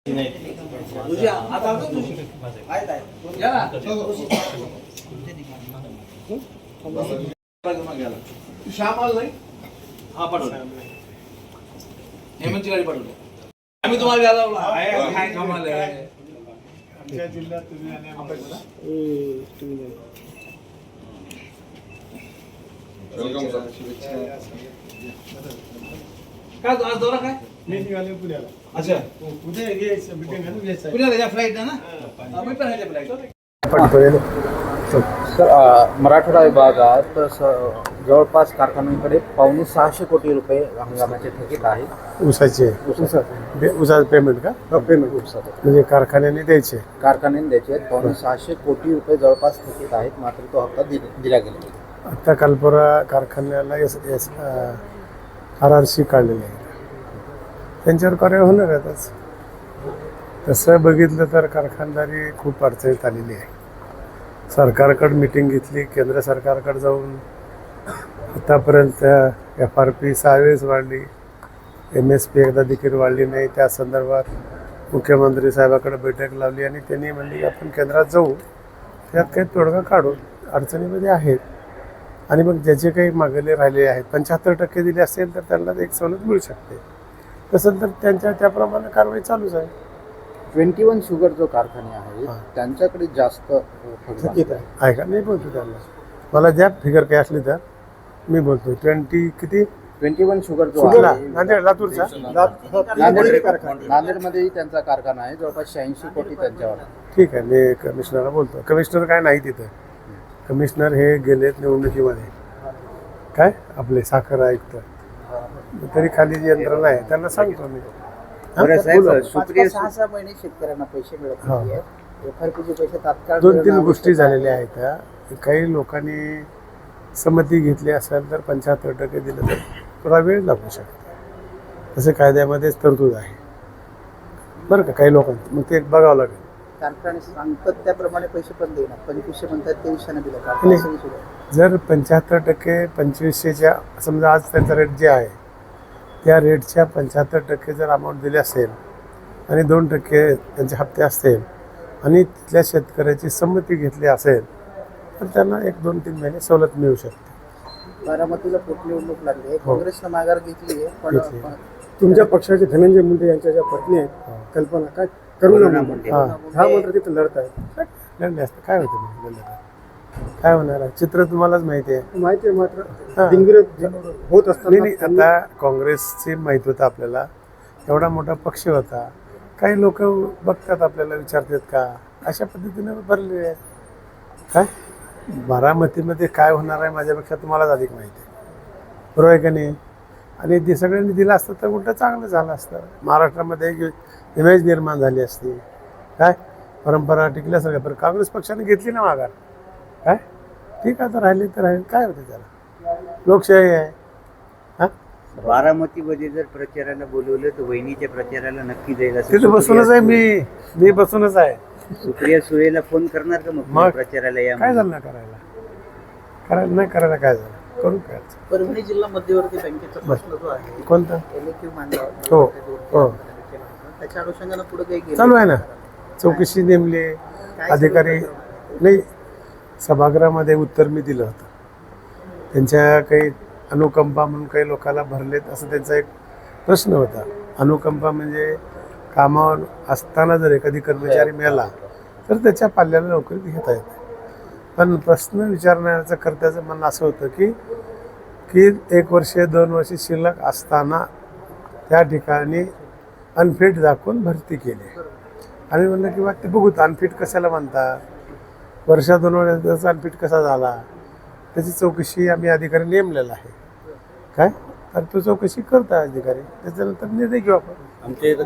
श्यामाल नाही हा पाठवलं हेमंतची गाडी पाठवली आम्ही तुम्हाला घ्यायला काय कमाल आहे आमच्या जिल्ह्यात तुम्ही काय आज दौरा काय मी निघाले पुण्याला अच्छा उद्या घ्यायचं मीटिंग आहे ना पुण्याला या फ्लाईट ना मी पण आहे फ्लाईट सर मराठवाडा विभागात जवळपास कारखान्यांकडे 550 कोटी रुपये हंगामाचे थकीत आहेत. उसाचं पेमेंट का पेमेंट म्हणजे कारखान्याने द्यायचे 550 कोटी रुपये जवळपास थकीत आहेत. मात्र तो हप्ता दिला गेला. आता कालपुरा कारखान्याला RRC काढलेले आहे त्यांच्यावर कार्यवाही होणार आहेतच. तसं बघितलं तर कारखानदारी खूप अडचणीत आलेली आहे. सरकारकडे मीटिंग घेतली, केंद्र सरकारकडे जाऊन आतापर्यंत FRP 6 वेळेस वाढली, MSP एकदा देखील वाढली नाही. त्या संदर्भात मुख्यमंत्री साहेबाकडे बैठक लावली आणि त्यांनी म्हणले आपण केंद्रात जाऊ, त्यात काही तोडगा काढू, अडचणीमध्ये आहेत. आणि मग ज्याचे काही मागले राहिले आहेत 75% दिले असेल तर त्यांना एक सवलत मिळू शकते. तसं तर त्यांच्या त्याप्रमाणे कारवाई चालूच आहे. 21 शुगर जो कारखाने आहेत त्यांच्याकडे जास्त थकीत आहे का नाही बोलतो त्यांना. मला ज्या फिगर काही असली तर मी बोलतो 21 शुगर जो आहे नांदेड लातूरचा नांदेडमध्येही त्यांचा कारखाना आहे. जवळपास 86 कोटी त्यांच्यावर. ठीक आहे, मी कमिशनरला बोलतो. कमिशनर काय नाही तिथं. कमिशनर हे गेलेत निवडणुकीमध्ये काय आपले साखर आयुक्त, तरी खाली जी यंत्रणा आहे त्यांना सांगतो मी. सुप्रिया 6 महिने शेतकऱ्यांना पैसे मिळत नाहीये. FRPचे पैसे तात्काळ 2-3 गोष्टी झालेल्या आहेत. काही लोकांनी संमती घेतली असेल तर 75% दिलं तर थोडा वेळ लागू शकतो. तसे कायद्यामध्येच तरतूद आहे बरं का. काही लोकांचं मग ते बघावं लागेल. कारखाने सांगतात त्याप्रमाणे पैसे पण देणार. 2500 म्हणतात 2300 दिलं. जर 75% 2500च्या समजा आज त्यांचा रेट जे आहे त्या रेटच्या 75% जर अमाऊंट दिली असेल आणि 2% त्यांचे हप्ते असतील आणि तिथल्या शेतकऱ्याची संमती घेतली असेल तर त्यांना 1-2-3 महिने सवलत मिळू शकते. बारामतीला पोटनिवडणूक लागली आहे. काँग्रेसनं माघार घेतली आहे. पण तुमच्या पक्षाचे धनंजय मुंडे यांच्या ज्या पत्नी आहेत कल्पना काय करुणा मुंडे हा मात्र तिथं लढत आहेत. लढले असतं काय होतं मग काय होणार आहे चित्र तुम्हालाच माहिती आहे. माहिती आहे मात्र होत नाही. आता काँग्रेसचे माहीत होतं आपल्याला, एवढा मोठा पक्ष होता. काही लोक बघतात आपल्याला विचारतात का अशा पद्धतीने भरलेले आहेत. काय बारामतीमध्ये काय होणार आहे माझ्यापेक्षा तुम्हालाच अधिक माहिती आहे, बरोबर आहे का नाही. आणि ते सगळ्यांनी दिलं असतं तर उलटं चांगलं झालं असतं. महाराष्ट्रामध्ये एक इमेज निर्माण झाली असती. काय परंपरा टिकल्यासारखं. पण काँग्रेस पक्षाने घेतली ना माघार. काय ठीक आहे, तर राहिले तर राहिले, काय होते त्याला. लोकशाही आहे. हां बारामतीमध्ये जर प्रचाराला बोलवलं तर वहिनीच्या प्रचाराला नक्की जाईल. तिथं बसूनच आहे मी बसूनच आहे. सुप्रिया सुळेला फोन करणार का मग प्रचाराला? या काय झालं ना नाही करायला काय झालं करू काय. परभणी जिल्हा मध्यवर्ती बँकेचा प्रश्न जो आहे कोणता मांडला हो त्याच्या अनुषंगाने पुढे काही चालू आहे ना. चौकशी नेमली अधिकारी नाही. सभागृहामध्ये उत्तर मी दिलं होतं. त्यांच्या काही अनुकंपा म्हणून काही लोकांना भरलेत असं त्यांचा एक प्रश्न होता. अनुकंपा म्हणजे कामावर असताना जर एखादी कर्मचारी मिळाला तर त्याच्या पाल्याला नोकरी घेता येते. पण प्रश्न विचारण्याचं कर्त्याचं म्हणणं असं होतं की 1 वर्ष 2 वर्ष शिल्लक असताना त्या ठिकाणी अनफिट दाखवून भरती केली. आम्ही म्हणलं की ते बघू अनफिट कशाला म्हणतात, वर्षा 2 वर्षाचा अनफिट कसा झाला त्याची चौकशी आम्ही अधिकारी नेमलेला आहे. काय तर तो चौकशी करता अधिकारी, त्याच्यानंतर निर्णय घेऊ आपण. आमच्या इथं